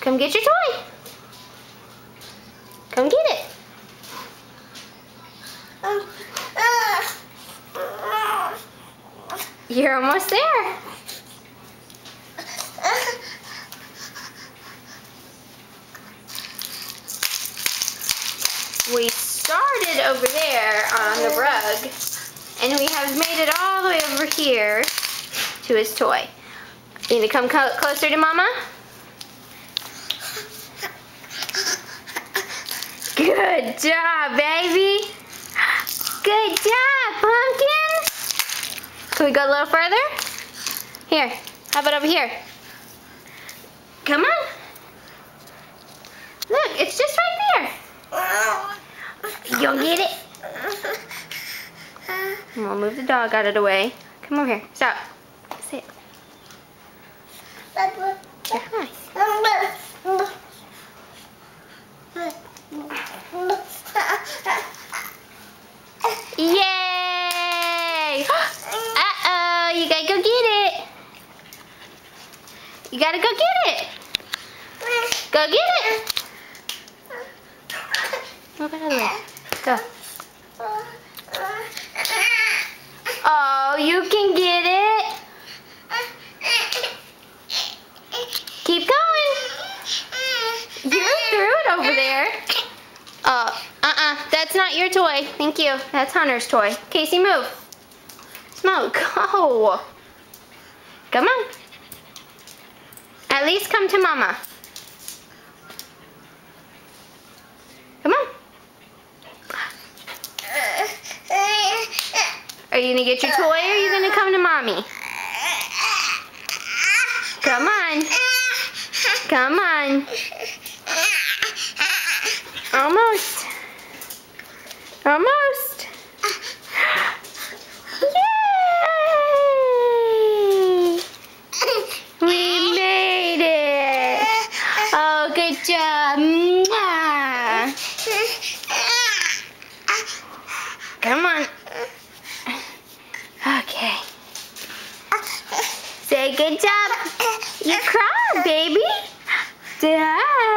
Come get your toy. Come get it. You're almost there. We started over there on the rug, and we have made it all the way over here to his toy. You need to come closer to Mama? Good job, baby. Good job, Pumpkin. Can we go a little further? Here, how about over here? Come on. Look, it's just right there. You'll get it. And we'll move the dog out of the way. Come over here. Stop. Sit. Here, hi. Yay! Uh-oh, you gotta go get it. You gotta go get it. Go get it. Move out of the way. Go. Oh, you can get it. Keep going. You threw it over there. That's not your toy. Thank you. That's Hunter's toy. Casey, move. Smoke, go. Come on. At least come to Mama. Come on. Are you gonna get your toy or are you gonna come to Mommy? Come on. Come on. Almost. Almost. Yay! We made it. Oh, good job. Mwah. Come on. Okay. Say good job. You cried, baby. Dad.